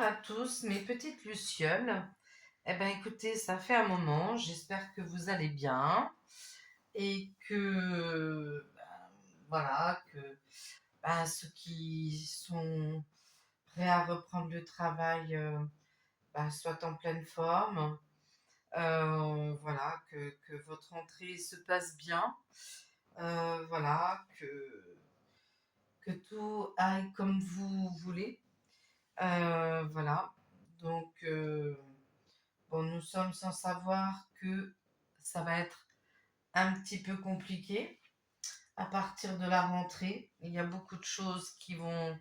Bonsoir à tous, mes petites lucioles. Eh bien, écoutez, ça fait un moment. J'espère que vous allez bien et que, voilà, que ceux qui sont prêts à reprendre le travail soient en pleine forme. Voilà, que votre entrée se passe bien. Voilà, que tout aille comme vous voulez. Voilà. Donc, bon, nous sommes sans savoir que ça va être un petit peu compliqué à partir de la rentrée. Il y a beaucoup de choses qui vont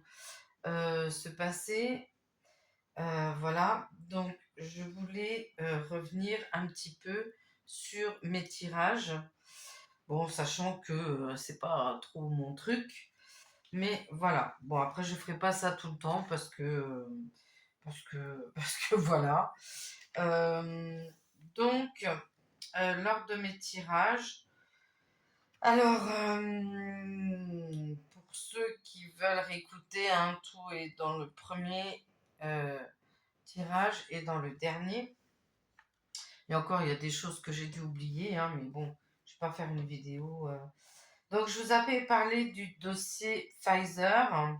se passer. Voilà. Donc, je voulais revenir un petit peu sur mes tirages. Bon, sachant que c'est pas trop mon truc. Mais voilà. Bon, après, je ferai pas ça tout le temps parce que voilà. Euh, donc, lors de mes tirages, alors, pour ceux qui veulent réécouter, hein, tout est dans le premier euh, tirage et dans le dernier. Et encore, il y a des choses que j'ai dû oublier, hein, mais bon, je ne vais pas faire une vidéo. Donc, je vous avais parlé du dossier Pfizer.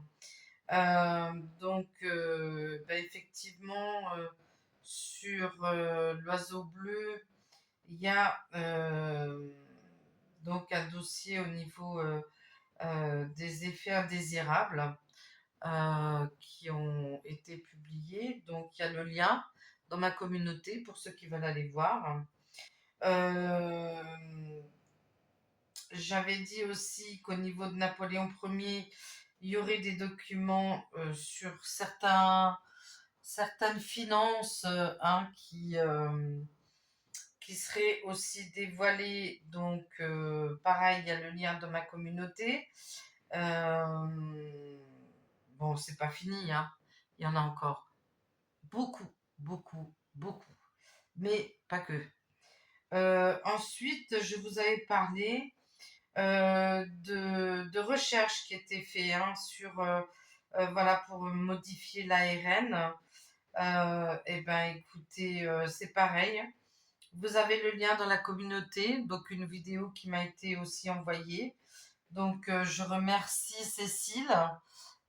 Effectivement, sur l'oiseau bleu, il y a donc un dossier au niveau des effets indésirables qui ont été publiés. Donc il y a le lien dans ma communauté pour ceux qui veulent aller voir. Euh, J'avais dit aussi qu'au niveau de Napoléon Ier, il y aurait des documents sur certaines finances qui seraient aussi dévoilées. Donc, pareil, il y a le lien dans ma communauté. Bon, c'est pas fini, hein. Il y en a encore beaucoup, beaucoup, beaucoup. Mais pas que. Ensuite, je vous avais parlé de recherches qui étaient faites hein, sur, voilà, pour modifier l'ARN. Eh ben, écoutez, c'est pareil. Vous avez le lien dans la communauté, donc une vidéo qui m'a été aussi envoyée. Donc, je remercie Cécile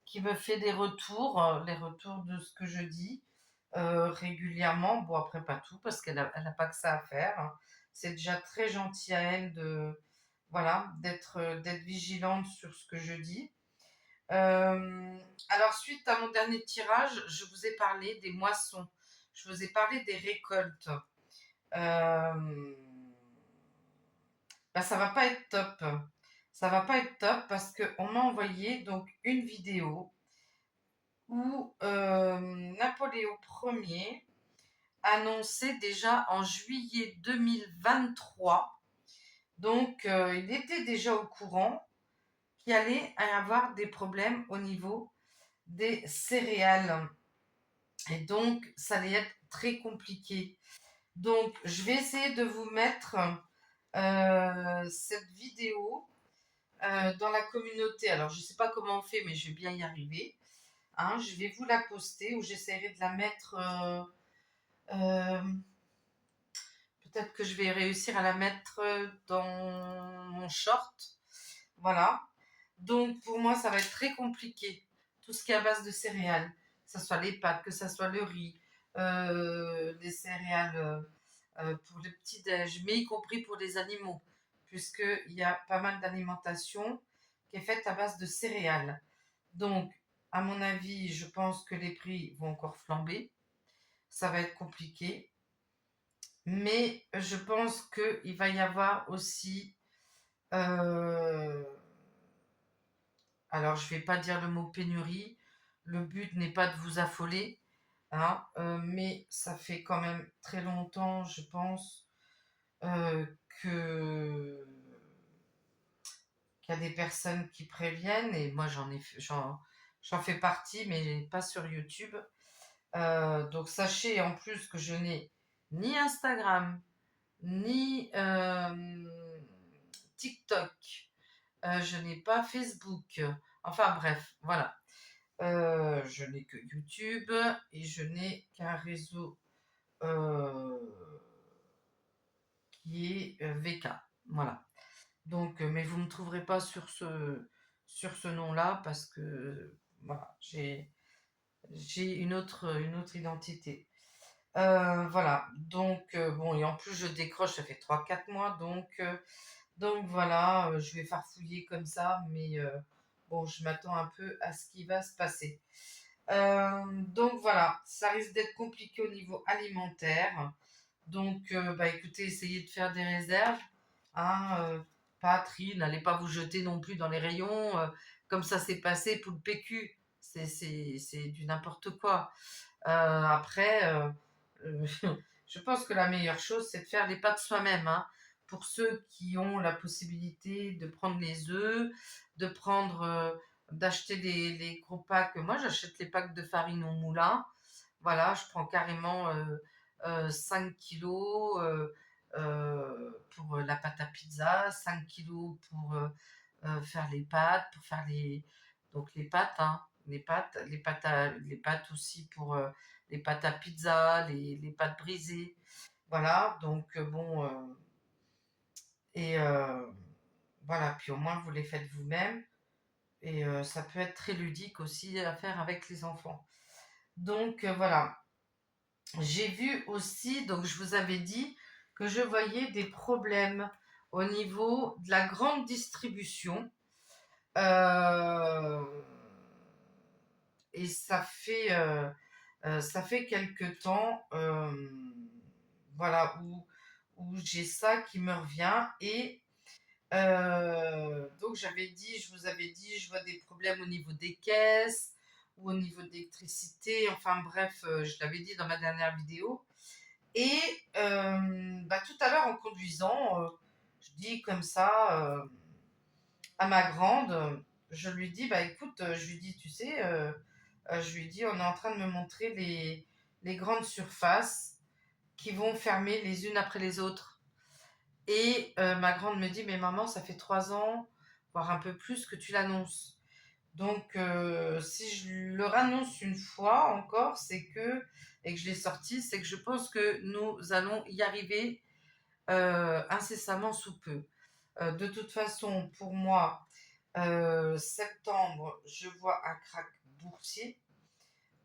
qui me fait des retours, les retours de ce que je dis régulièrement. Bon, après, pas tout, parce elle a pas que ça à faire, hein. C'est déjà très gentil à elle voilà, d'être vigilante sur ce que je dis. Alors, suite à mon dernier tirage, je vous ai parlé des moissons. Je vous ai parlé des récoltes. Euh, ça va pas être top. Ça va pas être top parce qu'on m'a envoyé donc une vidéo où Napoléon Ier annonçait déjà en juillet 2023, donc il était déjà au courant qu'il allait y avoir des problèmes au niveau des céréales. Et donc, ça allait être très compliqué. Donc, je vais essayer de vous mettre cette vidéo dans la communauté. Alors, je ne sais pas comment on fait, mais je vais bien y arriver. Hein, je vais vous la poster ou j'essaierai de la mettre. Euh, Peut-être que je vais réussir à la mettre dans mon short. Voilà. Donc, pour moi, ça va être très compliqué. Tout ce qui est à base de céréales, que ce soit les pâtes, que ce soit le riz, les céréales pour le petit-déj, mais y compris pour les animaux, puisqu'il y a pas mal d'alimentation qui est faite à base de céréales. Donc, à mon avis, je pense que les prix vont encore flamber. Ça va être compliqué. Mais je pense qu'il va y avoir aussi... euh, alors, je ne vais pas dire le mot pénurie. Le but n'est pas de vous affoler. Hein, mais ça fait quand même très longtemps, je pense, euh, que qu'il y a des personnes qui préviennent. Et moi, j'en fais partie, mais pas sur YouTube. Donc, sachez en plus que je n'ai ni Instagram, ni TikTok. Je n'ai pas Facebook. Enfin bref, voilà. Je n'ai que YouTube et je n'ai qu'un réseau euh, qui est VK. Voilà. Donc, mais vous ne me trouverez pas sur ce nom-là parce que voilà, j'ai une autre identité. Voilà, donc bon, et en plus je décroche, ça fait 3 4 mois, donc voilà, je vais farfouiller comme ça, mais bon, je m'attends un peu à ce qui va se passer. Donc voilà, ça risque d'être compliqué au niveau alimentaire. Donc, bah écoutez, essayez de faire des réserves. Hein, patrie, n'allez pas vous jeter non plus dans les rayons, comme ça s'est passé pour le PQ. C'est du n'importe quoi. Après, je pense que la meilleure chose, c'est de faire les pâtes soi-même, hein. Pour ceux qui ont la possibilité de prendre les œufs, de prendre, d'acheter les gros packs. Moi, j'achète les packs de farine au moulin. Voilà, je prends carrément 5 kilos pour la pâte à pizza, 5 kilos pour faire les pâtes, pour faire donc les pâtes, hein, les pâtes aussi pour les pâtes à pizza, les pâtes brisées. Voilà, donc bon, et voilà, puis au moins vous les faites vous-même et ça peut être très ludique aussi à faire avec les enfants. Donc voilà, j'ai vu aussi, donc je vous avais dit que je voyais des problèmes au niveau de la grande distribution. Euh, et ça fait quelque temps, voilà, où j'ai ça qui me revient. Et donc je vous avais dit, je vois des problèmes au niveau des caisses ou au niveau de l'électricité. Enfin bref, je l'avais dit dans ma dernière vidéo. Et bah, tout à l'heure en conduisant, je dis comme ça à ma grande, je lui dis, bah écoute, je lui dis, tu sais, je lui dis, on est en train de me montrer les grandes surfaces qui vont fermer les unes après les autres. Et ma grande me dit, mais maman, ça fait 3 ans, voire un peu plus que tu l'annonces. Donc, si je le annonce une fois encore, et que je l'ai sorti, c'est que je pense que nous allons y arriver incessamment sous peu. De toute façon, pour moi, septembre, je vois un krach boursier.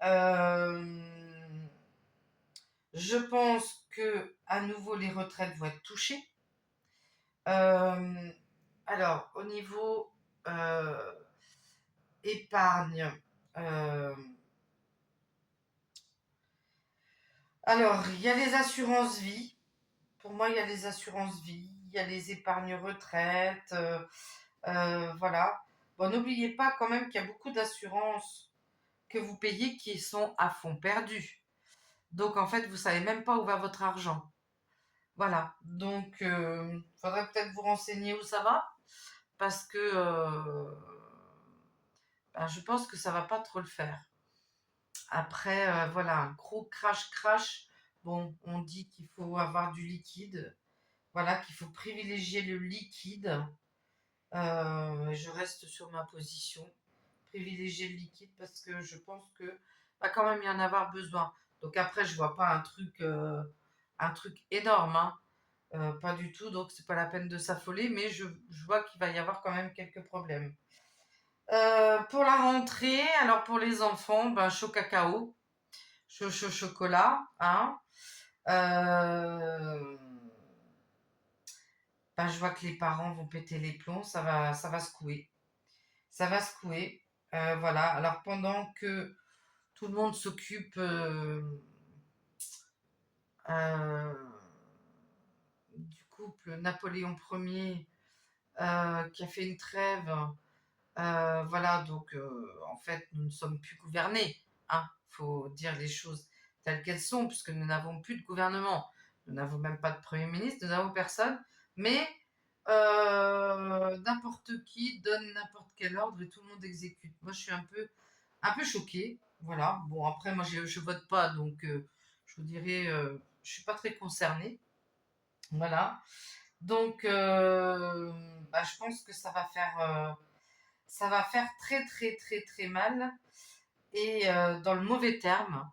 Euh, je pense que à nouveau les retraites vont être touchées. Euh, alors, au niveau euh, épargne, euh, alors il y a les assurances vie. Pour moi, il y a les assurances vie, il y a les épargnes retraite. Voilà. Bon, n'oubliez pas quand même qu'il y a beaucoup d'assurances que vous payez qui sont à fond perdu. Donc en fait, vous savez même pas où va votre argent. Voilà. Donc, il faudrait peut-être vous renseigner où ça va, parce que ben, je pense que ça va pas trop le faire. Après, voilà, un gros crash. Bon, on dit qu'il faut avoir du liquide. Voilà, qu'il faut privilégier le liquide. Je reste sur ma position. Privilégier le liquide parce que je pense que va quand même y en avoir besoin. Donc après, je vois pas un truc énorme, hein. Pas du tout, donc c'est pas la peine de s'affoler, mais je vois qu'il va y avoir quand même quelques problèmes. Pour la rentrée, alors pour les enfants, ben, chaud cacao, chaud chocolat, hein. Euh, ben, je vois que les parents vont péter les plombs, ça va secouer. Ça va secouer. Voilà, alors pendant que tout le monde s'occupe euh, du couple Napoléon Ier qui a fait une trêve. Voilà, donc en fait, nous ne sommes plus gouvernés. Hein, faut dire les choses telles qu'elles sont, puisque nous n'avons plus de gouvernement. Nous n'avons même pas de Premier ministre, nous n'avons personne. Mais n'importe qui donne n'importe quel ordre et tout le monde exécute. Moi, je suis un peu choquée. Voilà. Bon, après, moi, je vote pas, donc je vous dirais, je suis pas très concernée. Voilà. Donc, bah, je pense que ça va faire très, très, très, très mal. et dans le mauvais terme.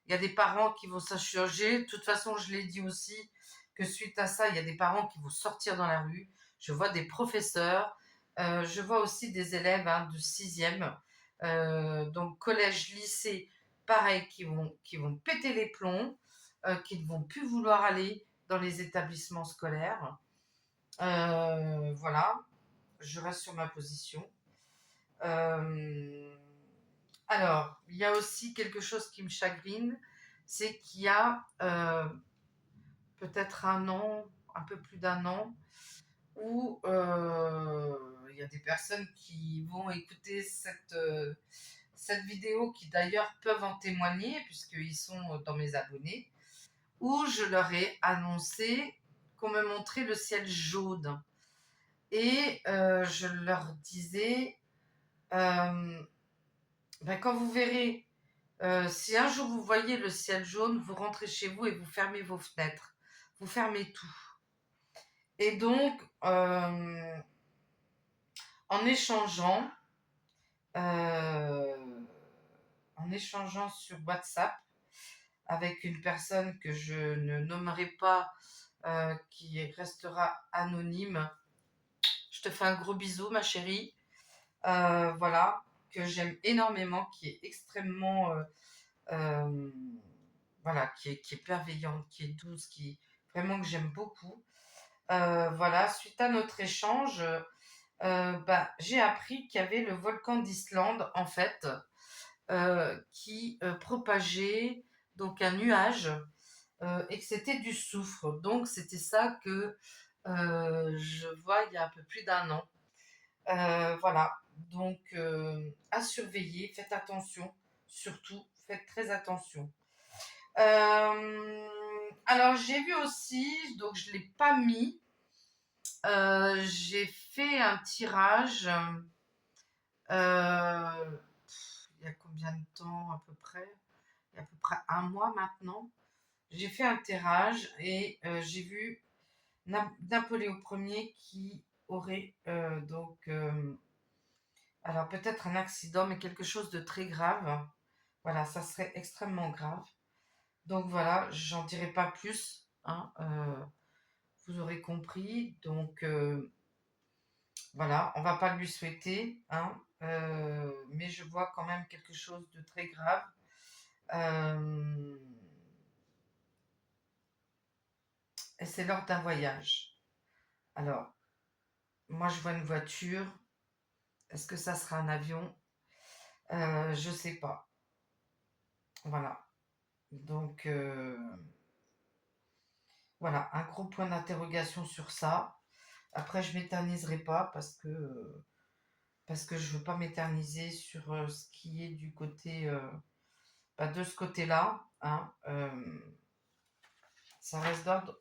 Il y a des parents qui vont s'insurger. De toute façon, je l'ai dit aussi que suite à ça, il y a des parents qui vont sortir dans la rue. Je vois des professeurs, je vois aussi des élèves de sixième, donc collège, lycée, pareil, qui vont péter les plombs, qui ne vont plus vouloir aller dans les établissements scolaires. Voilà, je reste sur ma position. Euh, alors, il y a aussi quelque chose qui me chagrine, c'est qu'il y a peut-être un an, un peu plus d'un an, où il y a des personnes qui vont écouter cette vidéo, qui d'ailleurs peuvent en témoigner, puisqu'ils sont dans mes abonnés, où je leur ai annoncé qu'on me montrait le ciel jaune. Et je leur disais, quand vous verrez, si un jour vous voyez le ciel jaune, vous rentrez chez vous et vous fermez vos fenêtres. Vous fermez tout. Et donc, en échangeant, euh, en échangeant sur WhatsApp avec une personne que je ne nommerai pas, qui restera anonyme, je te fais un gros bisou, ma chérie. Voilà, que j'aime énormément, qui est extrêmement, euh, voilà, qui est bienveillante, qui est douce, qui vraiment que j'aime beaucoup. Voilà, suite à notre échange, j'ai appris qu'il y avait le volcan d'Islande, en fait, qui propageait donc un nuage, et que c'était du soufre. Donc c'était ça que je vois il y a un peu plus d'un an. Voilà, donc à surveiller, faites attention, surtout, faites très attention. Alors j'ai vu aussi, donc je ne l'ai pas mis, j'ai fait un tirage, euh, il y a combien de temps à peu près? Il y a à peu près un mois maintenant. J'ai fait un tirage et j'ai vu Napoléon Ier qui aurait alors peut-être un accident, mais quelque chose de très grave. Voilà, ça serait extrêmement grave. Donc voilà, j'en dirai pas plus, hein, vous aurez compris. Donc voilà, on va pas lui souhaiter, hein, mais je vois quand même quelque chose de très grave. Euh, et c'est lors d'un voyage. Alors, moi je vois une voiture. Est-ce que ça sera un avion? Je sais pas. Voilà. Donc voilà, un gros point d'interrogation sur ça. Après, je m'éterniserai pas parce que je veux pas m'éterniser sur ce qui est du côté de ce côté-là, hein. Ça reste d'ordre,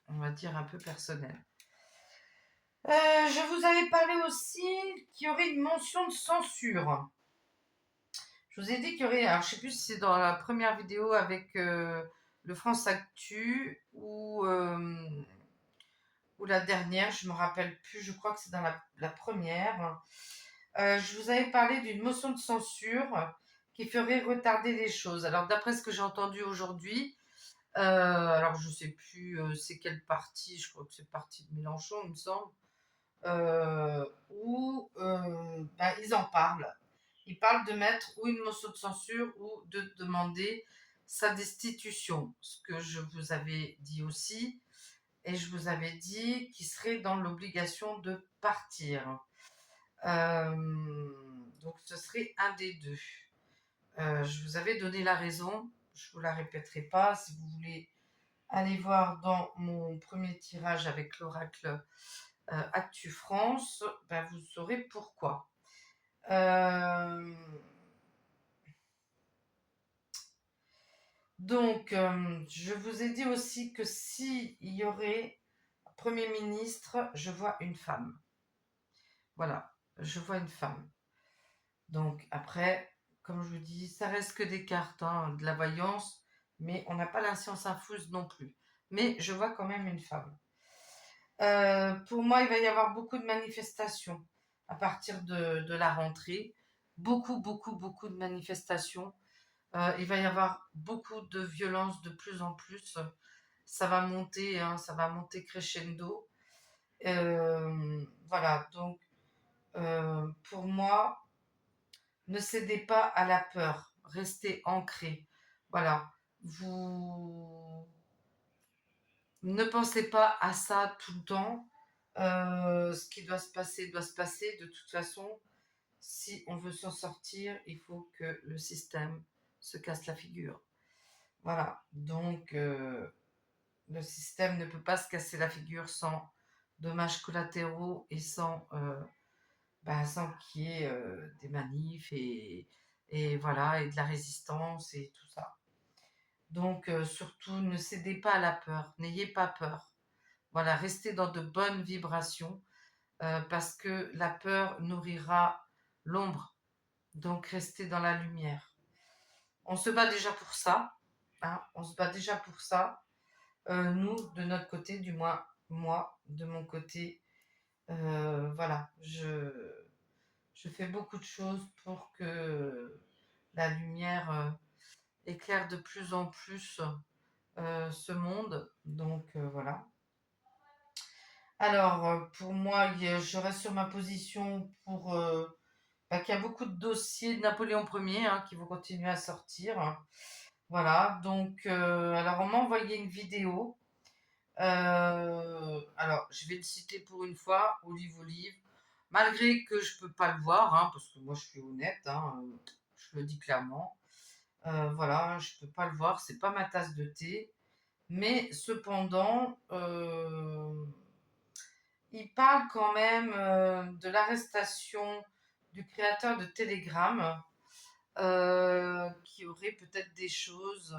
on va dire, un peu personnel. Je vous avais parlé aussi qu'il y aurait une mention de censure. Je vous ai dit qu'il y aurait, alors je sais plus si c'est dans la première vidéo avec le France Actu ou la dernière, je me rappelle plus, je crois que c'est dans la première. Je vous avais parlé d'une motion de censure qui ferait retarder les choses. Alors d'après ce que j'ai entendu aujourd'hui, alors je sais plus c'est quel parti, je crois que c'est le parti de Mélenchon, il me semble, où ils en parlent. Ils parlent de mettre ou une motion de censure ou de demander sa destitution. Ce que je vous avais dit aussi, et je vous avais dit qu'il serait dans l'obligation de partir. Donc ce serait un des deux. Je vous avais donné la raison, je ne vous la répéterai pas. Si vous voulez aller voir dans mon premier tirage avec l'oracle Actu France, vous saurez pourquoi. Donc, je vous ai dit aussi que s'il y aurait Premier ministre, je vois une femme. Voilà, je vois une femme. Donc après, comme je vous dis, ça reste que des cartes, hein, de la voyance, mais on n'a pas la science infuse non plus. Mais je vois quand même une femme. Pour moi, il va y avoir beaucoup de manifestations à partir de la rentrée. beaucoup, beaucoup, beaucoup de manifestations. Il va y avoir beaucoup de violence de plus en plus. Ça va monter, hein, ça va monter crescendo. Voilà, donc pour moi, ne cédez pas à la peur, restez ancré. Voilà, vous ne pensez pas à ça tout le temps. Ce qui doit se passer. De toute façon, si on veut s'en sortir, il faut que le système se casse la figure. Voilà, donc le système ne peut pas se casser la figure sans dommages collatéraux et sans qu'il y ait des manifs et voilà, et de la résistance et tout ça. Donc surtout, ne cédez pas à la peur, n'ayez pas peur. Voilà, restez dans de bonnes vibrations parce que la peur nourrira l'ombre. Donc restez dans la lumière. On se bat déjà pour ça, hein, on se bat déjà pour ça. Nous, de notre côté, du moins moi, de mon côté, voilà, je fais beaucoup de choses pour que la lumière éclaire de plus en plus ce monde. Donc voilà. Alors, pour moi, je reste sur ma position pour qu'il y a beaucoup de dossiers de Napoléon Ier hein, qui vont continuer à sortir. Voilà, donc, alors on m'a envoyé une vidéo. Alors, je vais le citer pour une fois, Olive Olive. Malgré que je peux pas le voir, hein, parce que moi je suis honnête, hein, je le dis clairement. Voilà, je peux pas le voir, c'est pas ma tasse de thé. Mais cependant, il parle quand même de l'arrestation du créateur de Telegram, qui aurait peut-être des choses.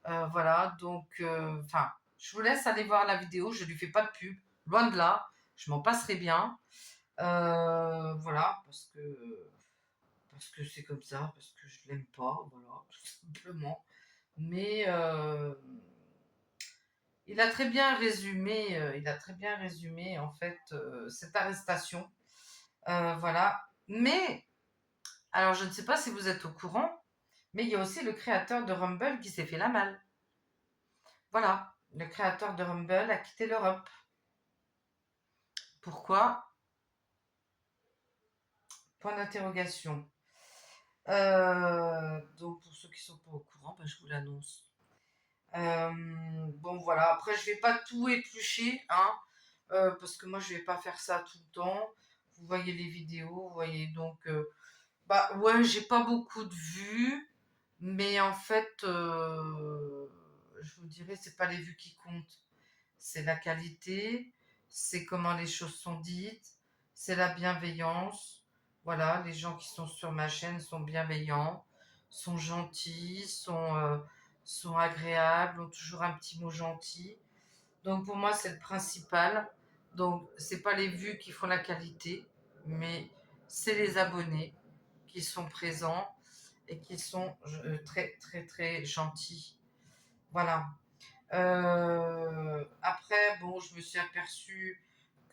Voilà, donc, enfin, je vous laisse aller voir la vidéo, je lui fais pas de pub, loin de là, je m'en passerai bien. Voilà, parce que c'est comme ça, parce que je l'aime pas, voilà, tout simplement. Mais il a très bien résumé en fait cette arrestation. Voilà. Mais, alors je ne sais pas si vous êtes au courant, mais il y a aussi le créateur de Rumble qui s'est fait la malle. Voilà, le créateur de Rumble a quitté l'Europe. Pourquoi? Point d'interrogation. Donc pour ceux qui sont pas au courant, ben, je vous l'annonce. Bon voilà, après je vais pas tout éplucher, hein, parce que moi je vais pas faire ça tout le temps. Vous voyez les vidéos, vous voyez donc, bah ouais, j'ai pas beaucoup de vues, mais en fait, je vous dirais, c'est pas les vues qui comptent, c'est la qualité, c'est comment les choses sont dites, c'est la bienveillance. Voilà, les gens qui sont sur ma chaîne sont bienveillants, sont gentils, sont agréables, ont toujours un petit mot gentil. Donc pour moi, c'est le principal. Donc c'est pas les vues qui font la qualité, mais c'est les abonnés qui sont présents et qui sont très très très gentils. Voilà. Après, bon, je me suis aperçue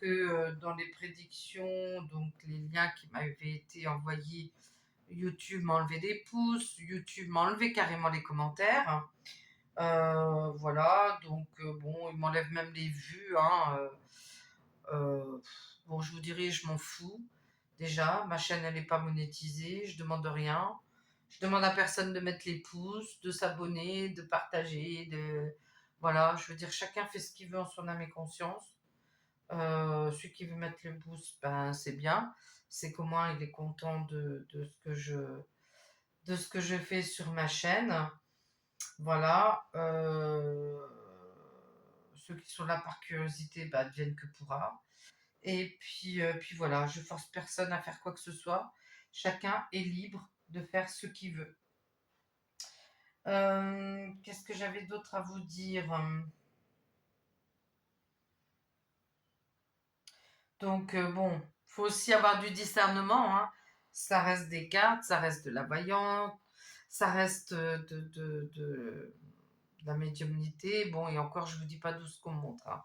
que dans les prédictions, donc les liens qui m'avaient été envoyés, YouTube m'a enlevé des pouces, YouTube m'a enlevé carrément les commentaires. Voilà, donc bon, il m'enlève même les vues. Hein, bon, je vous dirais, je m'en fous. Déjà, ma chaîne, elle n'est pas monétisée, je demande rien. Je demande à personne de mettre les pouces, de s'abonner, de partager, de... Voilà, je veux dire, chacun fait ce qu'il veut en son âme et conscience. Celui qui veut mettre le pouce, ben, c'est bien. C'est qu'au moins il est content de ce que je fais sur ma chaîne. Voilà. Ceux qui sont là par curiosité, bah, adviennent que pourra. Et puis voilà, je force personne à faire quoi que ce soit. Chacun est libre de faire ce qu'il veut. Qu'est-ce que j'avais d'autre à vous dire? Donc bon, faut aussi avoir du discernement. Hein. Ça reste des cartes, ça reste de la voyante, ça reste de la médiumnité. Bon, et encore, je vous dis pas tout ce qu'on montre. Hein.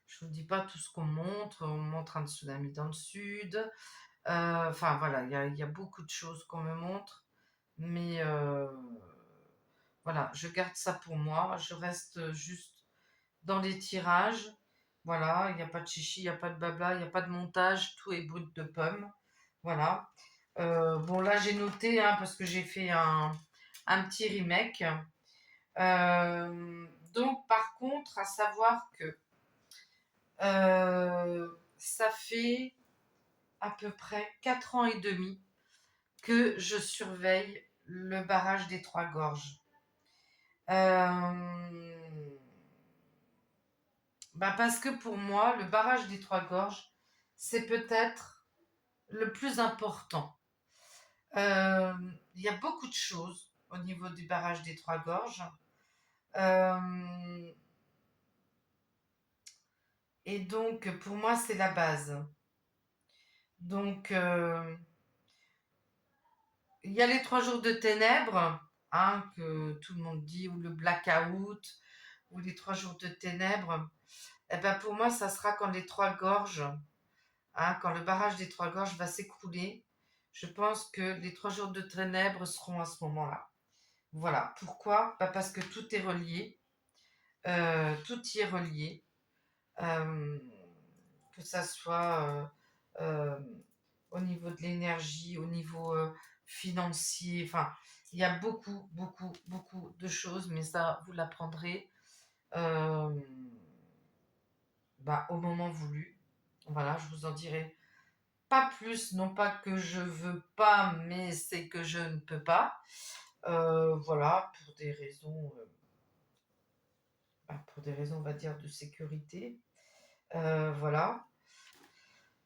Je vous dis pas tout ce qu'on montre. On montre un tsunami dans le sud. Enfin voilà, il y a beaucoup de choses qu'on me montre, mais voilà, je garde ça pour moi. Je reste juste dans les tirages. Voilà, il n'y a pas de chichi, il n'y a pas de blabla, il n'y a pas de montage, tout est brut de pomme. Voilà. Bon, là, j'ai noté, hein, parce que j'ai fait un petit remake. Donc, par contre, à savoir que ça fait à peu près 4 ans et demi que je surveille le barrage des Trois Gorges. Euh, parce que pour moi, le barrage des Trois Gorges, c'est peut-être le plus important. Euh, Il y a beaucoup de choses au niveau du barrage des Trois Gorges. Euh, et donc, pour moi, c'est la base. Donc, il y a les 3 jours de ténèbres, hein, que tout le monde dit, ou le blackout, ou les 3 jours de ténèbres. Eh ben, pour moi, ça sera quand les Trois Gorges, hein, quand le barrage des Trois Gorges va s'écrouler. Je pense que les 3 jours de ténèbres seront à ce moment-là. Voilà. Pourquoi? Parce que tout est relié. Tout y est relié. Euh, que ça soit euh, au niveau de l'énergie, au niveau financier. Enfin, il y a beaucoup, beaucoup, beaucoup de choses, mais ça, vous l'apprendrez euh, au moment voulu. Voilà, je vous en dirai pas plus, non pas que je veux pas, mais c'est que je ne peux pas. Voilà, pour des raisons, on va dire, de sécurité. Voilà.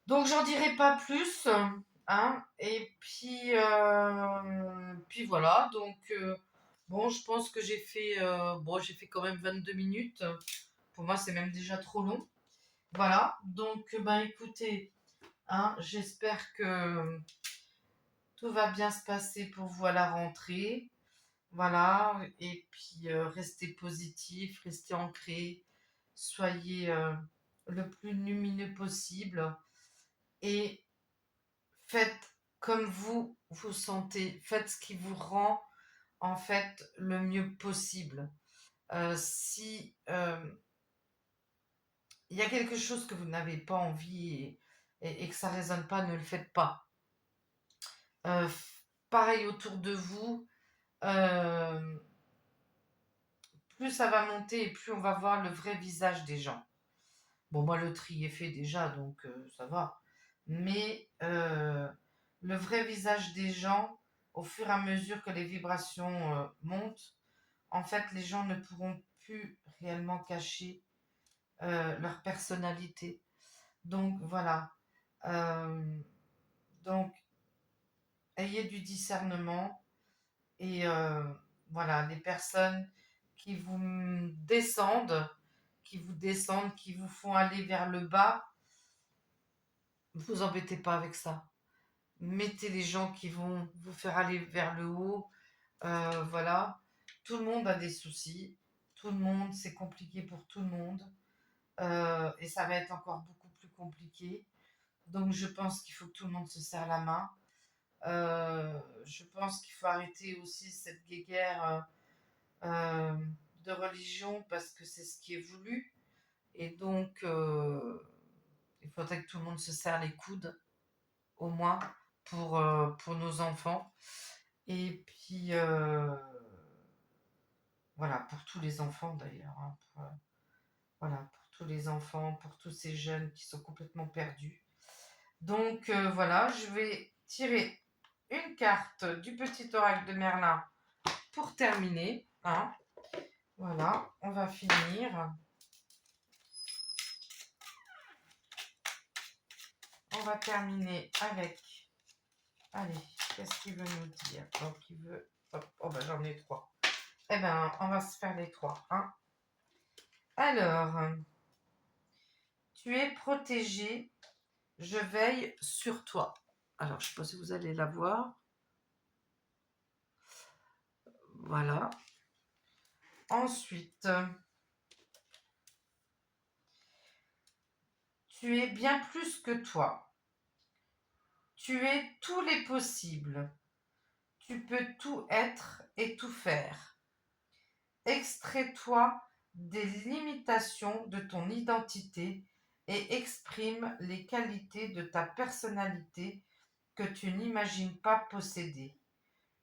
Donc j'en dirai pas plus, hein. Et puis voilà. Donc bon, je pense que j'ai fait quand même 22 minutes. Pour moi, c'est même déjà trop long. Voilà. Donc écoutez, hein, j'espère que tout va bien se passer pour vous à la rentrée. Voilà. Et puis restez positif, restez ancré, soyez le plus lumineux possible et faites comme vous vous sentez, faites ce qui vous rend en fait le mieux possible. Si il y a quelque chose que vous n'avez pas envie et que ça résonne pas, ne le faites pas. Euh, Pareil autour de vous, euh, plus ça va monter et plus on va voir le vrai visage des gens. Bon, moi le tri est fait déjà, donc ça va. Mais le vrai visage des gens, au fur et à mesure que les vibrations montent, en fait, les gens ne pourront plus réellement cacher leur personnalité. Donc voilà. Euh, donc, ayez du discernement et voilà, les personnes qui vous descendent, qui vous font aller vers le bas, vous embêtez pas avec ça. Mettez les gens qui vont vous faire aller vers le haut. Voilà. Tout le monde a des soucis. Tout le monde, c'est compliqué pour tout le monde. Et ça va être encore beaucoup plus compliqué. Donc je pense qu'il faut que tout le monde se serre la main. Je pense qu'il faut arrêter aussi cette guéguerre euh, de religion parce que c'est ce qui est voulu. Et donc il faudrait que tout le monde se serre les coudes, au moins, pour nos enfants. Et puis voilà, pour tous les enfants d'ailleurs. Hein, voilà, pour tous les enfants, pour tous ces jeunes qui sont complètement perdus. Donc voilà, je vais tirer une carte du petit oracle de Merlin pour terminer. Hein. Voilà, on va finir. On va terminer avec... Allez, qu'est-ce qu'il veut nous dire? Donc il veut... Hop, oh ben j'en ai 3. Eh ben, on va se faire les 3. Hein. Alors, tu es protégé, je veille sur toi. Alors, je ne sais pas si vous allez la voir. Voilà. Ensuite, tu es bien plus que toi. Tu es tous les possibles. Tu peux tout être et tout faire. Extrais-toi des limitations de ton identité et exprime les qualités de ta personnalité que tu n'imagines pas posséder.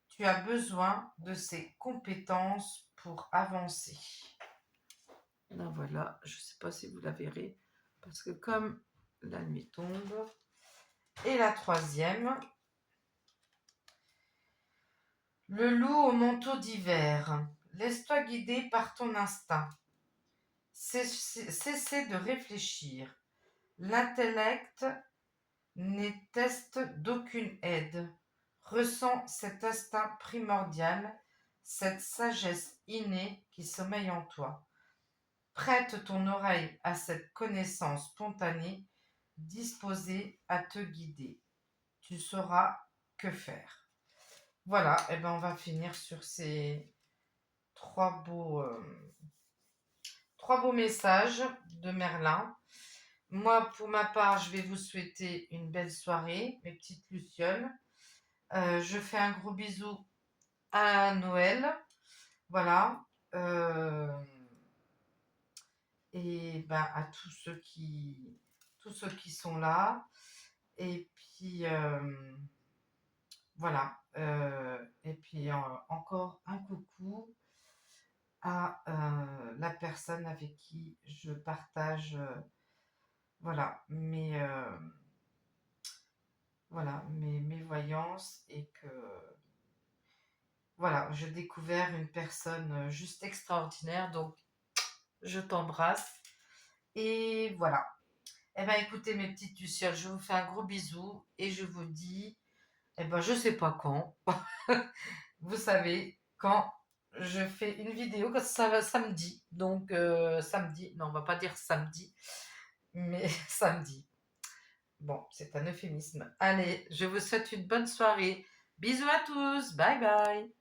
Tu as besoin de ces compétences pour avancer. Là voilà, je ne sais pas si vous la verrez, parce que comme la nuit tombe. Et la troisième, le loup au manteau d'hiver. Laisse-toi guider par ton instinct. Cessez de réfléchir. L'intellect n'est test d'aucune aide. Ressens cet instinct primordial, cette sagesse innée qui sommeille en toi. Prête ton oreille à cette connaissance spontanée, disposée à te guider. Tu sauras que faire. Voilà, et ben on va finir sur ces trois beaux messages de Merlin. Moi, pour ma part, je vais vous souhaiter une belle soirée, mes petites lucioles. Je fais un gros bisou à Noël. Voilà. Et ben, à tous ceux qui sont là. Et puis, voilà. Et puis, encore un coucou à la personne avec qui je partage voilà, mes voyances et que voilà, j'ai découvert une personne juste extraordinaire, donc je t'embrasse. Et voilà. Eh bien, écoutez, mes petites lucioles, je vous fais un gros bisou et je vous dis, eh ben, je sais pas quand. Vous savez, quand je fais une vidéo, quand ça va samedi. Donc, samedi, non, on va pas dire samedi, mais samedi. Bon, c'est un euphémisme. Allez, je vous souhaite une bonne soirée. Bisous à tous. Bye bye.